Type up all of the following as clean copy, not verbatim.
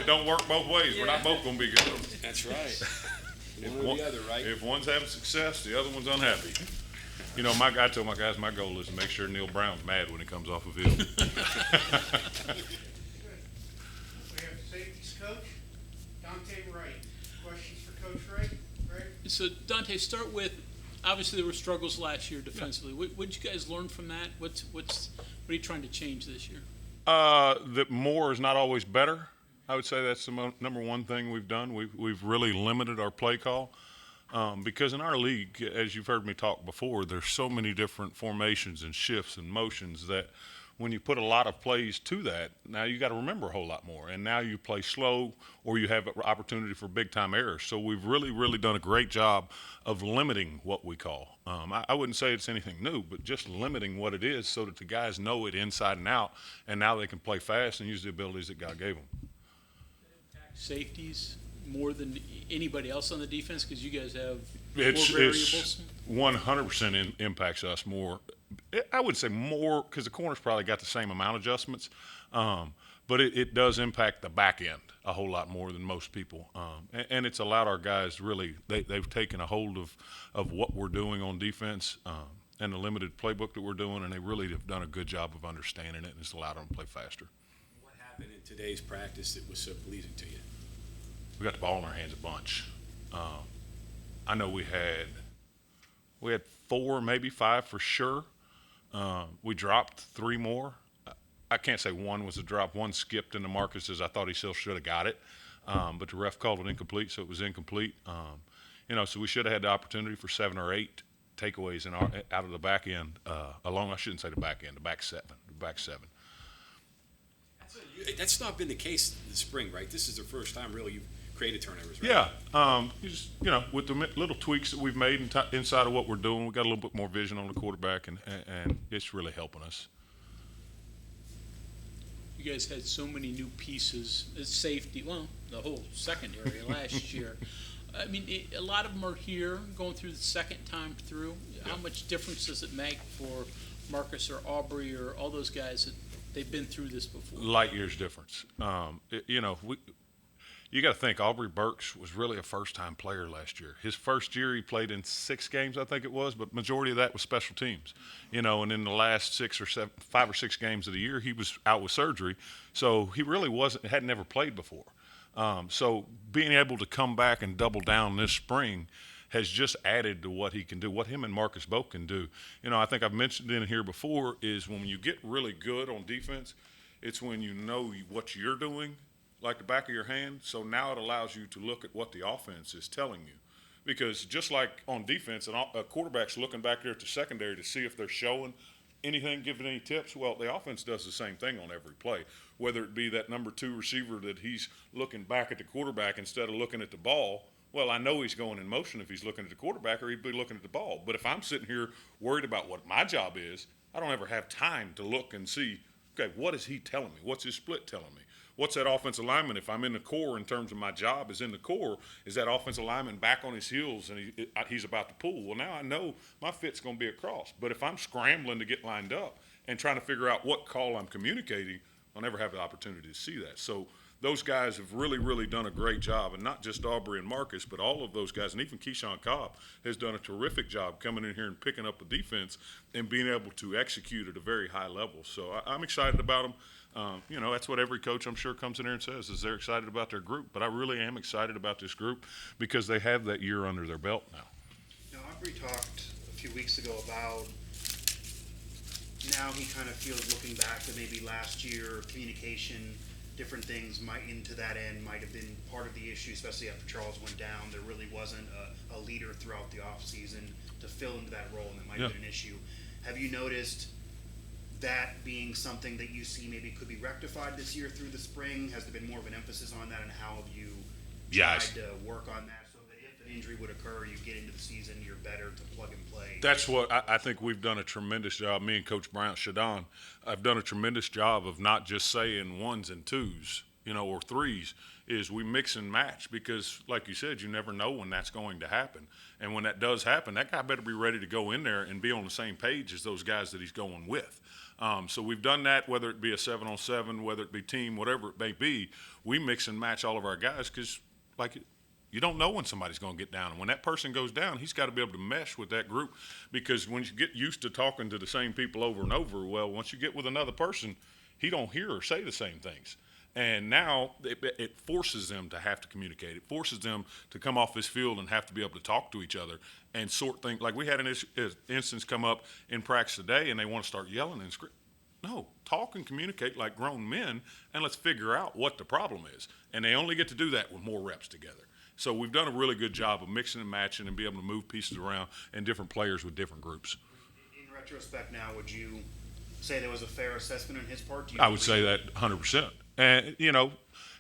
it don't work both ways. We're not both going to be good. That's right. If One or the other, right? If one's having success, the other one's unhappy. You know, I told my guys my goal is to make sure Neil Brown's mad when he comes off the field. We have safeties coach, Dontae Wright. Questions for Coach Wright? Right? So, Dontae, start with, obviously there were struggles last year defensively. What did you guys learn from that? What are you trying to change this year? That more is not always better. I would say that's the number one thing we've done. We've really limited our play call because in our league, as you've heard me talk before, there's so many different formations and shifts and motions that when you put a lot of plays to that, now you got to remember a whole lot more. And now you play slow or you have an opportunity for big-time errors. So we've really, really done a great job of limiting what we call. I wouldn't say it's anything new, but just limiting what it is so that the guys know it inside and out, and now they can play fast and use the abilities that God gave them. Safeties more than anybody else on the defense because you guys have It's more variables? 100% impacts us more. I would say more because the corners probably got the same amount of adjustments, but it does impact the back end a whole lot more than most people. And it's allowed our guys really they've taken a hold of what we're doing on defense and the limited playbook that we're doing, and they really have done a good job of understanding it, and it's allowed them to play faster. What happened in today's practice that was so pleasing to you? We got the ball in our hands a bunch. I know we had 4, maybe 5 for sure. We dropped 3 more. I can't say one was a drop. One skipped into Marcus's. I thought he still should have got it, but the ref called it incomplete, so it was incomplete. So we should have had the opportunity for 7 or 8 takeaways out of the back end. I shouldn't say the back end, the back 7. That's not been the case this spring, right? This is the first time really you've created turnovers, right? Yeah, with the little tweaks that we've made inside of what we're doing, we got a little bit more vision on the quarterback, and it's really helping us. You guys had so many new pieces, safety, well, the whole secondary last year. I mean, a lot of them are here going through the second time through. Yeah. How much difference does it make for Marcus or Aubrey or all those guys that they've been through this before? Light years difference. You got to think Aubrey Burks was really a first-time player last year. His first year he played in 6 games, I think it was, but majority of that was special teams. And in the last 5 or 6 games of the year, he was out with surgery, so he really hadn't never played before. So being able to come back and double down this spring has just added to what he can do, what him and Marcus both can do. I think I've mentioned in here before is when you get really good on defense, it's when you know what you're doing like the back of your hand. So now it allows you to look at what the offense is telling you. Because just like on defense, a quarterback's looking back there at the secondary to see if they're showing anything, giving any tips. Well, the offense does the same thing on every play, whether it be that number 2 receiver that he's looking back at the quarterback instead of looking at the ball. Well, I know he's going in motion if he's looking at the quarterback or he'd be looking at the ball. But if I'm sitting here worried about what my job is, I don't ever have time to look and see, okay, what is he telling me? What's his split telling me? What's that offensive lineman, if I'm in the core in terms of my job is in the core, is that offensive lineman back on his heels and he's about to pull? Well, now I know my fit's going to be across. But if I'm scrambling to get lined up and trying to figure out what call I'm communicating, I'll never have the opportunity to see that. So those guys have really, really done a great job, and not just Aubrey and Marcus, but all of those guys, and even Keyshawn Cobb has done a terrific job coming in here and picking up the defense and being able to execute at a very high level. So I'm excited about them. That's what every coach, I'm sure, comes in here and says, is they're excited about their group. But I really am excited about this group because they have that year under their belt now. Aubrey talked a few weeks ago about now he kind of feels, looking back to maybe last year, communication, different things into that end might have been part of the issue, especially after Charles went down. There really wasn't a leader throughout the offseason to fill into that role, and that might have been an issue. Have you noticed that being something that you see maybe could be rectified this year through the spring? Has there been more of an emphasis on that, and how have you tried to work on that so that if an injury would occur, you get into the season, you're better to plug and play? That's what I think we've done a tremendous job. Me and Coach Bryant Shadon have done a tremendous job of not just saying 1s and 2s or threes, is we mix and match because, like you said, you never know when that's going to happen. And when that does happen, that guy better be ready to go in there and be on the same page as those guys that he's going with. So we've done that, whether it be a 7-on-7, whether it be team, whatever it may be. We mix and match all of our guys because, like, you don't know when somebody's going to get down. And when that person goes down, he's got to be able to mesh with that group because when you get used to talking to the same people over and over, well, once you get with another person, he don't hear or say the same things. And now it forces them to have to communicate. It forces them to come off this field and have to be able to talk to each other and sort things. Like we had an instance come up in practice today, and they want to start yelling and screaming. No, talk and communicate like grown men, and let's figure out what the problem is. And they only get to do that with more reps together. So we've done a really good job of mixing and matching and be able to move pieces around and different players with different groups. In retrospect now, would you say there was a fair assessment on his part? I would say that 100%. And,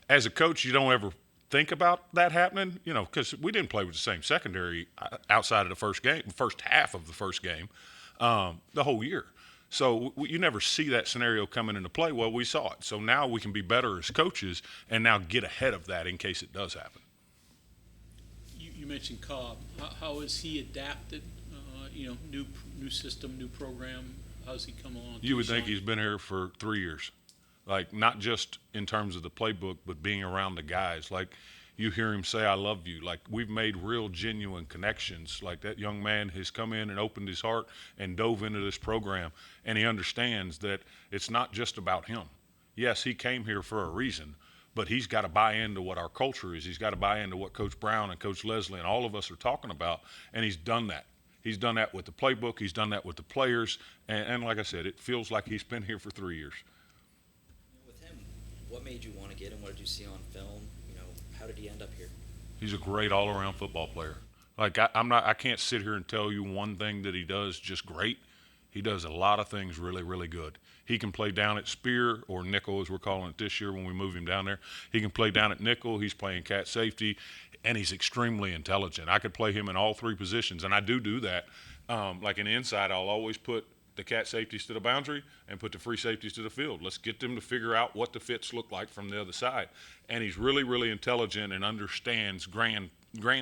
as a coach, you don't ever think about that happening, because we didn't play with the same secondary outside of the first half of the first game, the whole year. So you never see that scenario coming into play. Well, we saw it. So now we can be better as coaches and now get ahead of that in case it does happen. You mentioned Cobb. How has he adapted? New system, new program. How's he come along? You would think he's been here for 3 years, like not just in terms of the playbook, but being around the guys. Like you hear him say, "I love you." Like we've made real, genuine connections. Like that young man has come in and opened his heart and dove into this program, and he understands that it's not just about him. Yes, he came here for a reason, but he's got to buy into what our culture is. He's got to buy into what Coach Brown and Coach Leslie and all of us are talking about, and he's done that. He's done that with the playbook. He's done that with the players, and like I said, it feels like he's been here for 3 years. With him, what made you want to get him? What did you see on film? How did he end up here? He's a great all-around football player. Like I can't sit here and tell you one thing that he does just great. He does a lot of things really, really good. He can play down at spear or nickel, as we're calling it this year when we move him down there. He can play down at nickel. He's playing cat safety, and he's extremely intelligent. I could play him in all three positions, and I do that. Like in the inside, I'll always put the cat safeties to the boundary and put the free safeties to the field. Let's get them to figure out what the fits look like from the other side. And he's really, really intelligent and understands grand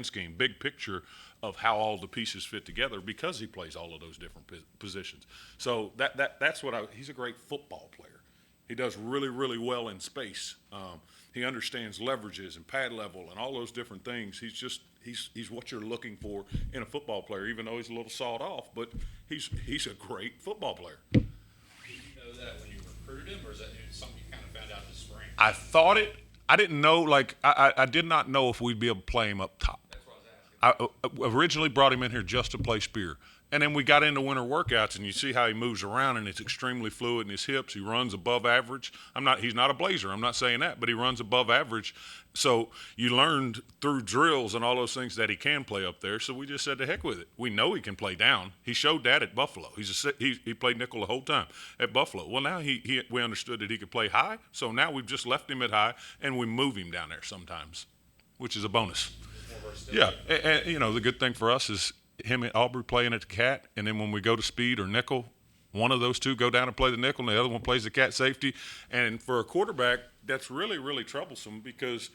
scheme, big picture of how all the pieces fit together because he plays all of those different positions. So that's what he's a great football player. He does really, really well in space. He understands leverages and pad level and all those different things. He's what you're looking for in a football player, even though he's a little sawed off, but he's a great football player. Did you know that when you recruited him, or is that something you kind of found out this spring? I thought it. I didn't know, I did not know if we'd be able to play him up top. That's what I was asking. I originally brought him in here just to play spear. And then we got into winter workouts, and you see how he moves around, and it's extremely fluid in his hips. He runs above average. He's not a blazer. I'm not saying that, but he runs above average. So you learned through drills and all those things that he can play up there. So we just said, to heck with it. We know he can play down. He showed that at Buffalo. He played nickel the whole time at Buffalo. Well, now we understood that he could play high. So now we've just left him at high, and we move him down there sometimes, which is a bonus. Yeah, and the good thing for us is him and Aubrey playing at the cat, and then when we go to speed or nickel, one of those two go down and play the nickel, and the other one plays the cat safety. And for a quarterback, that's really, really troublesome because,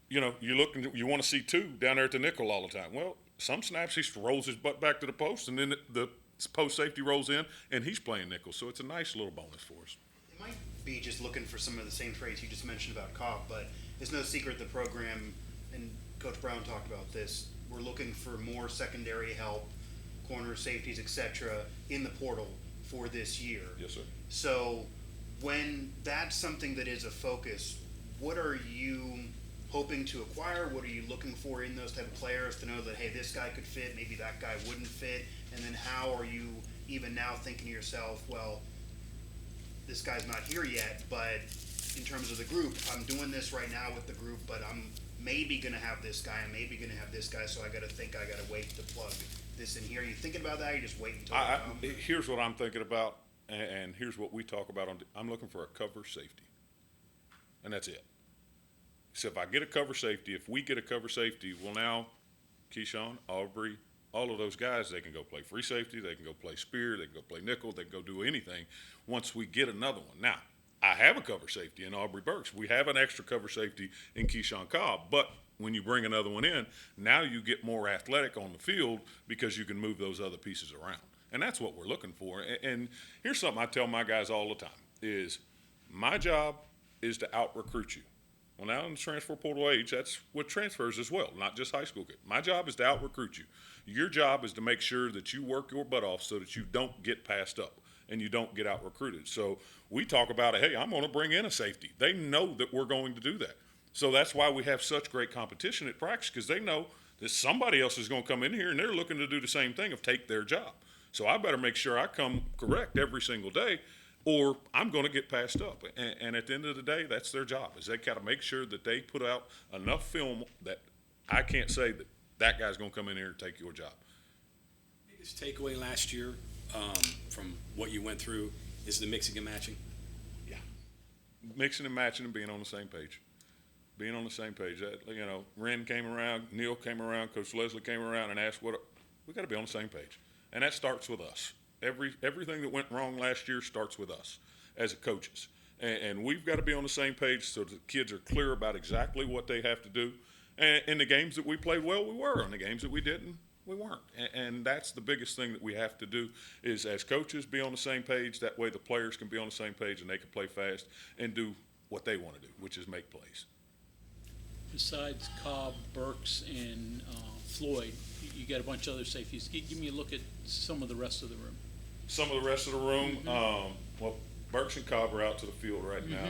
you look and you want to see two down there at the nickel all the time. Well, some snaps he rolls his butt back to the post, and then the post safety rolls in, and he's playing nickel. So it's a nice little bonus for us. It might be just looking for some of the same traits you just mentioned about Cobb, but it's no secret the program, and Coach Brown talked about this, we're looking for more secondary help, corner safeties, etc., in the portal for this year. Yes, sir. So when that's something that is a focus, what are you hoping to acquire? What are you looking for in those type of players to know that, hey, this guy could fit, maybe that guy wouldn't fit? And then how are you even now thinking to yourself, well, this guy's not here yet, but in terms of the group, I'm doing this right now with the group, but I'm maybe going to have this guy, I'm maybe going to have this guy, so I got to wait to plug this in here. Are you thinking about that? Or you just wait until Here's what I'm thinking about, and here's what we talk about. I'm looking for a cover safety, and that's it. So if I get a cover safety, if we get a cover safety, well, now Keyshawn, Aubrey, all of those guys, they can go play free safety, they can go play spear, they can go play nickel, they can go do anything once we get another one. Now, I have a cover safety in Aubrey Burks. We have an extra cover safety in Keyshawn Cobb. But when you bring another one in, now you get more athletic on the field because you can move those other pieces around. And that's what we're looking for. And here's something I tell my guys all the time is my job is to out-recruit you. Well, now in the transfer portal age, that's what transfers as well, not just high school kids. My job is to out-recruit you. Your job is to make sure that you work your butt off so that you don't get passed up and you don't get out-recruited. So we talk about, hey, I'm going to bring in a safety. They know that we're going to do that. So that's why we have such great competition at practice, because they know that somebody else is going to come in here and they're looking to do the same thing of take their job. So I better make sure I come correct every single day, or I'm going to get passed up. And at the end of the day, that's their job, is they got to make sure that they put out enough film that I can't say that that guy's going to come in here and take your job. Biggest takeaway last year from what you went through is the mixing and matching. Yeah. Mixing and matching and being on the same page. Being on the same page. Ren came around, Neil came around, Coach Leslie came around and asked we got to be on the same page. And that starts with us. Everything that went wrong last year starts with us as coaches. And we've got to be on the same page so the kids are clear about exactly what they have to do. And in the games that we played well, we were. In the games that we didn't, we weren't. And that's the biggest thing that we have to do is, as coaches, be on the same page. That way the players can be on the same page and they can play fast and do what they want to do, which is make plays. Besides Cobb, Burks, and Floyd, you got a bunch of other safeties. Give me a look at some of the rest of the room. Some of the rest of the room, well, Burks and Cobb are out to the field right now.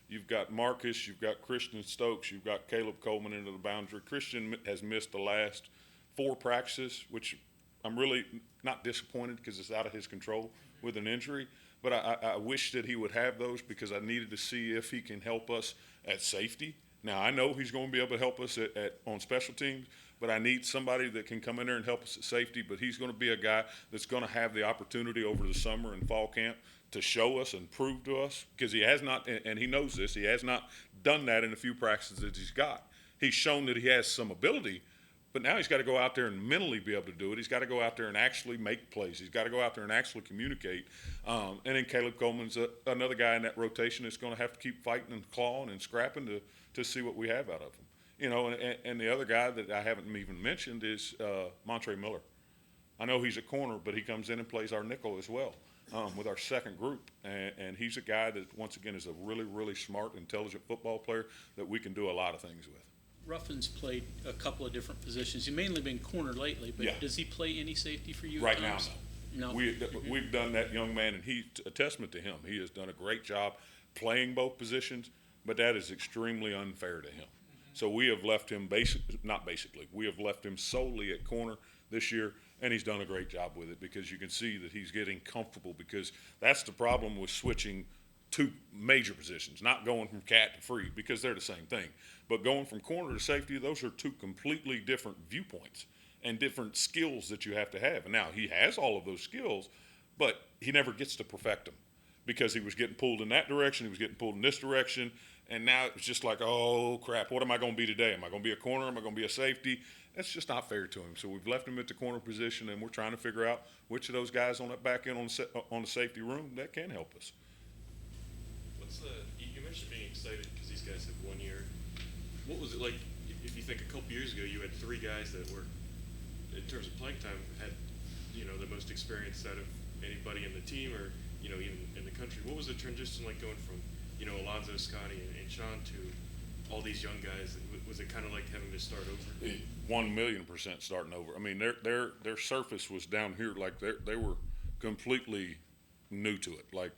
You've got Marcus, you've got Christian Stokes, you've got Caleb Coleman into the boundary. Christian has missed the last 4 practices, which I'm really not disappointed because it's out of his control with an injury. But I wish that he would have those because I needed to see if he can help us at safety. Now, I know he's going to be able to help us on special teams, but I need somebody that can come in there and help us at safety. But he's going to be a guy that's going to have the opportunity over the summer and fall camp to show us and prove to us, because he has not, and he knows this, he has not done that in a few practices that he's got. He's shown that he has some ability, but now he's got to go out there and mentally be able to do it. He's got to go out there and actually make plays. He's got to go out there and actually communicate. And then Caleb Coleman's another guy in that rotation that's going to have to keep fighting and clawing and scrapping to see what we have out of him. And the other guy that I haven't even mentioned is Montre Miller. I know he's a corner, but he comes in and plays our nickel as well with our second group. And he's a guy that, once again, is a really, really smart, intelligent football player that we can do a lot of things with. Ruffin's played a couple of different positions. He's mainly been corner lately, but Yeah. Does he play any safety for you? Right now, no. We've done that young man, and he's a testament to him. He has done a great job playing both positions, but that is extremely unfair to him. So we have left him we have left him solely at corner this year, and he's done a great job with it because you can see that he's getting comfortable, because that's the problem with switching 2 major positions, not going from cat to free, because they're the same thing. But going from corner to safety, those are 2 completely different viewpoints and different skills that you have to have. And now he has all of those skills, but he never gets to perfect them because he was getting pulled in that direction, he was getting pulled in this direction, and now it's just like, oh, crap, what am I going to be today? Am I going to be a corner? Am I going to be a safety? That's just not fair to him. So we've left him at the corner position, and we're trying to figure out which of those guys on that back end on the safety room that can help us. You mentioned being excited because these guys have 1 year. What was it like if you think a couple years ago you had 3 guys that were, in terms of playing time, had the most experience out of anybody in the team or even in the country? What was the transition like going from Alonzo, Scotty, and Sean to all these young guys? Was it kind of like having to start over? 1,000,000% starting over. I mean, their surface was down here, like they were completely new to it. Like,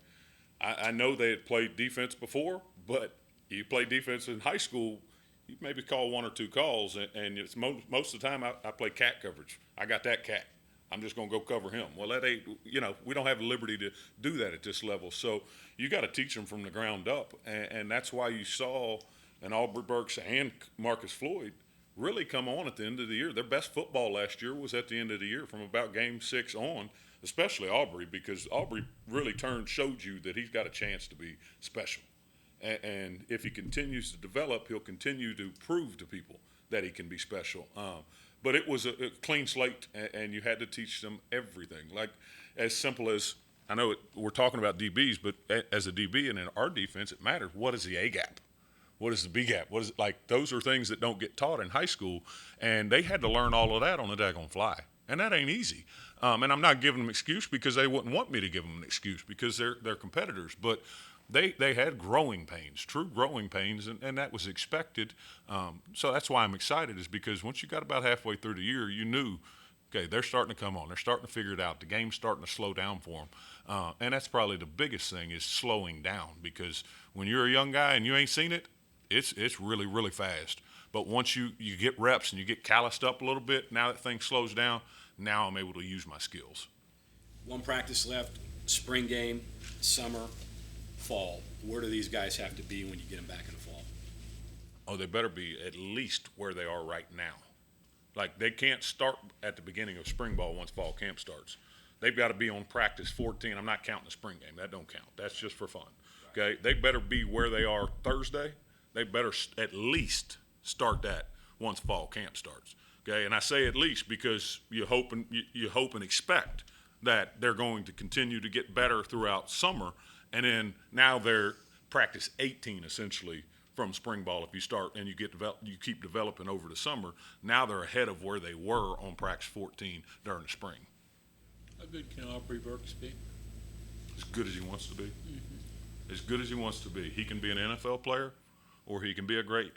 I know they had played defense before, but you play defense in high school, you maybe call 1 or 2 calls, and it's most of the time I play cat coverage. I got that cat. I'm just going to go cover him. Well, that ain't, we don't have the liberty to do that at this level. So you got to teach them from the ground up, and that's why you saw an Aubrey Burks and Marcus Floyd really come on at the end of the year. Their best football last year was at the end of the year from about game 6 on, especially Aubrey, because Aubrey really showed you that he's got a chance to be special. And if he continues to develop, he'll continue to prove to people that he can be special. But it was a clean slate, and you had to teach them everything. Like, as simple as I know we're talking about DBs, but as a DB and in our defense, it matters. What is the A gap? What is the B gap? What is it? Like, those are things that don't get taught in high school, and they had to learn all of that on the daggone fly, and that ain't easy. And I'm not giving them excuse because they wouldn't want me to give them an excuse because they're competitors, but they had growing pains, true growing pains, and that was expected. So that's why I'm excited, is because once you got about halfway through the year, you knew, okay, they're starting to come on. They're starting to figure it out. The game's starting to slow down for them. And that's probably the biggest thing, is slowing down, because when you're a young guy and you ain't seen it, it's really, really fast. But once you get reps and you get calloused up a little bit, now that thing slows down, now I'm able to use my skills. One practice left, spring game, summer, fall. Where do these guys have to be when you get them back in the fall? Oh, they better be at least where they are right now. Like, they can't start at the beginning of spring ball once fall camp starts. They've got to be on practice 14. I'm not counting the spring game. That don't count. That's just for fun. Okay? They better be where they are Thursday. They better at least start that once fall camp starts. Okay? And I say at least because you hope and expect that they're going to continue to get better throughout summer, and then now they're practice 18 essentially from spring ball. If you start and you keep developing over the summer, now they're ahead of where they were on practice 14 during the spring. How good can Aubrey Burks be? As good as he wants to be. Mm-hmm. As good as he wants to be. He can be an NFL player, or he can be a great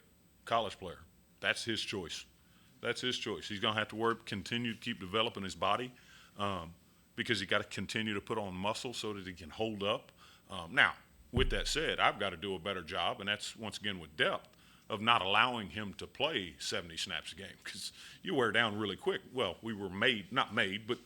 college player. That's his choice. That's his choice. He's going to have to continue to keep developing his body, because he got to continue to put on muscle so that he can hold up. Now, with that said, I've got to do a better job, and that's, once again, with depth, of not allowing him to play 70 snaps a game, because you wear down really quick. Well, we were not made, but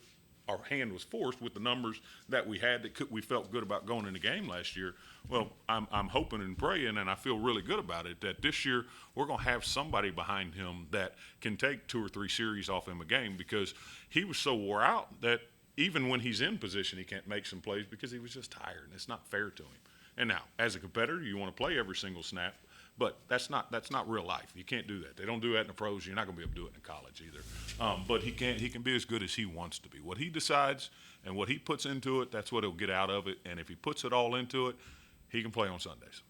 our hand was forced with the numbers that we had that we felt good about going in the game last year. Well, I'm hoping and praying, and I feel really good about it, that this year we're going to have somebody behind him that can take 2 or 3 series off him a game, because he was so wore out that even when he's in position, he can't make some plays because he was just tired, and it's not fair to him. And now, as a competitor, you want to play every single snap, but that's not real life. You can't do that. They don't do that in the pros. You're not going to be able to do it in college either. But he can be as good as he wants to be. What he decides and what he puts into it, that's what he'll get out of it. And if he puts it all into it, he can play on Sundays.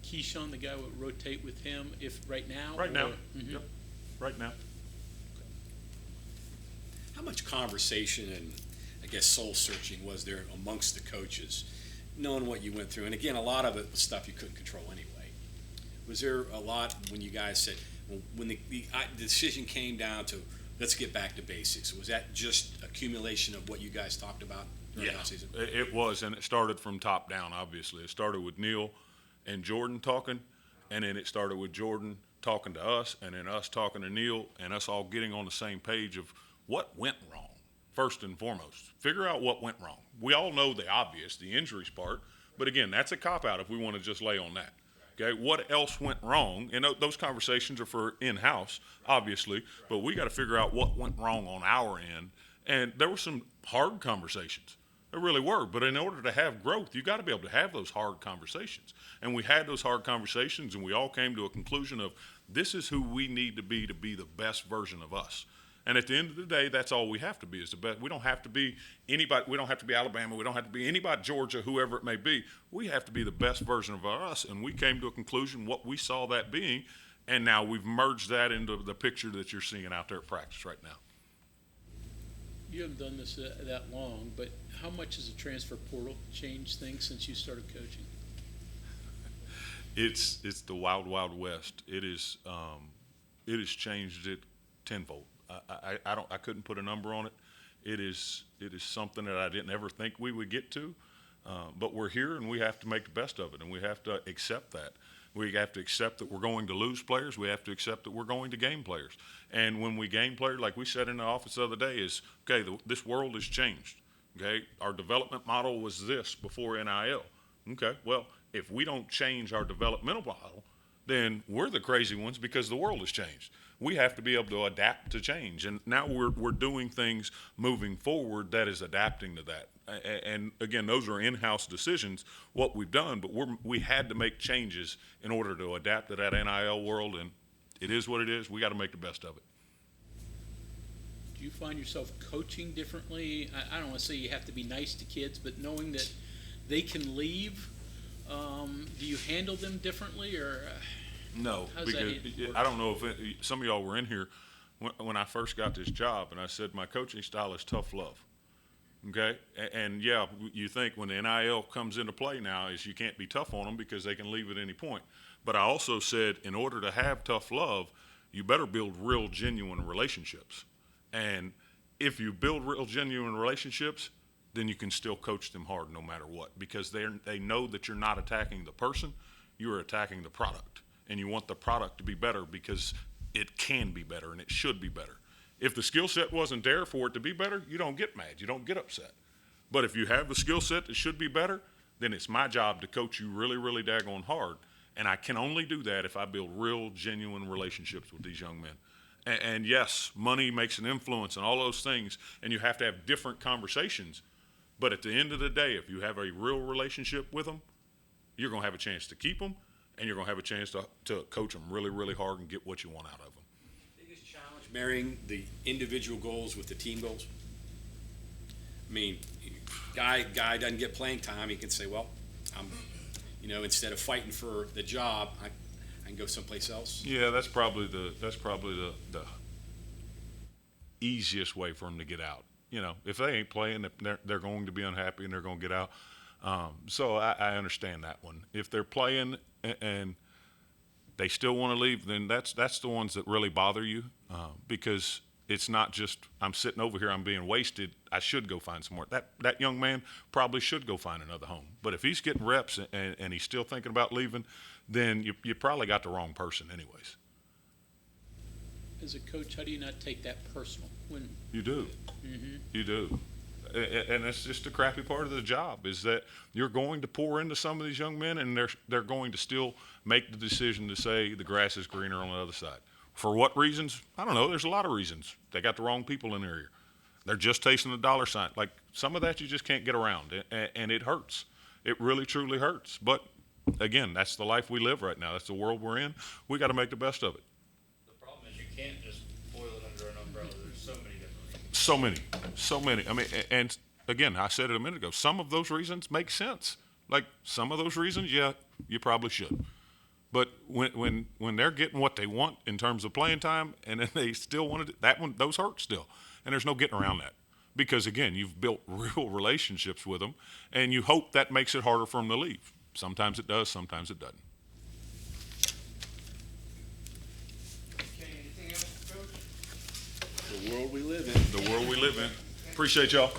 Keyshawn, the guy would rotate with him if right now? Right now. Mm-hmm. Yep. Right now. How much conversation and, I guess, soul searching was there amongst the coaches, knowing what you went through? And again, a lot of it was stuff you couldn't control anyway. Was there a lot when you guys said, when the decision came down to, let's get back to basics? Was that just accumulation of what you guys talked about during the season? It was, and it started from top down, obviously. It started with Neil and Jordan talking, and then it started with Jordan talking to us, and then us talking to Neil, and us all getting on the same page of what went wrong, first and foremost. Figure out what went wrong. We all know the obvious, the injuries part, but again, that's a cop-out if we want to just lay on that. Okay, what else went wrong? And those conversations are for in-house, obviously, but we got to figure out what went wrong on our end. And there were some hard conversations. There really were. But in order to have growth, you got to be able to have those hard conversations. And we had those hard conversations, and we all came to a conclusion of, this is who we need to be the best version of us. And at the end of the day, that's all we have to be, is the best. We don't have to be anybody. We don't have to be Alabama. We don't have to be anybody, Georgia, whoever it may be. We have to be the best version of us. And we came to a conclusion what we saw that being, and now we've merged that into the picture that you're seeing out there at practice right now. You haven't done this that long, but how much has the transfer portal changed things since you started coaching? It's the wild, wild west. It has changed it tenfold. I couldn't put a number on it. It is something that I didn't ever think we would get to, but we're here, and we have to make the best of it, and we have to accept that. We have to accept that we're going to lose players. We have to accept that we're going to gain players. And when we gain players, like we said in the office the other day, is, okay, this world has changed. Okay, our development model was this before NIL. Okay, well, if we don't change our developmental model, then we're the crazy ones because the world has changed. We have to be able to adapt to change. And now we're doing things moving forward that is adapting to that. And again, those are in-house decisions, what we've done, but we had to make changes in order to adapt to that NIL world, and it is what it is. We got to make the best of it. Do you find yourself coaching differently? I don't want to say you have to be nice to kids, but knowing that they can leave, do you handle them differently, or No, how's that because work? I don't know if some of y'all were in here when I first got this job, and I said my coaching style is tough love. Okay, and yeah, you think when the NIL comes into play now is you can't be tough on them because they can leave at any point. But I also said in order to have tough love, you better build real, genuine relationships. And if you build real, genuine relationships, then you can still coach them hard no matter what, because they know that you're not attacking the person, you're attacking the product, and you want the product to be better because it can be better and it should be better. If the skill set wasn't there for it to be better, you don't get mad, you don't get upset. But if you have the skill set that should be better, then it's my job to coach you really, really daggone hard. And I can only do that if I build real, genuine relationships with these young men. And yes, money makes an influence and all those things, and you have to have different conversations. But at the end of the day, if you have a real relationship with them, you're going to have a chance to keep them, and you're going to have a chance to coach them really, really hard and get what you want out of them. Biggest challenge marrying the individual goals with the team goals? I mean, guy doesn't get playing time. He can say, well, instead of fighting for the job, I can go someplace else. Yeah, that's probably the easiest way for them to get out. If they ain't playing, they're going to be unhappy and they're going to get out. So I understand that one. If they're playing and they still want to leave, then that's the ones that really bother you, because it's not just I'm sitting over here, I'm being wasted. I should go find some more. That young man probably should go find another home. But if he's getting reps and he's still thinking about leaving, then you probably got the wrong person anyways. As a coach, how do you not take that personal? When You do. You do. And that's just the crappy part of the job, is that you're going to pour into some of these young men, and they're going to still make the decision to say the grass is greener on the other side. For what reasons? I don't know. There's a lot of reasons. They got the wrong people in their ear. They're just tasting the dollar sign. Like, some of that you just can't get around, and it hurts. It really, truly hurts. But, again, that's the life we live right now. That's the world we're in. We got to make the best of it. The problem is you can't just boil it under an umbrella. There's so many different reasons. So many. I mean, and again, I said it a minute ago. Some of those reasons make sense. Like, some of those reasons, yeah, you probably should. But when they're getting what they want in terms of playing time, and then they still want to, that one, those hurt still. And there's no getting around that. Because, again, you've built real relationships with them, and you hope that makes it harder for them to leave. Sometimes it does, sometimes it doesn't. Okay, anything else, Coach? The world we live in. The world we live in. Appreciate y'all.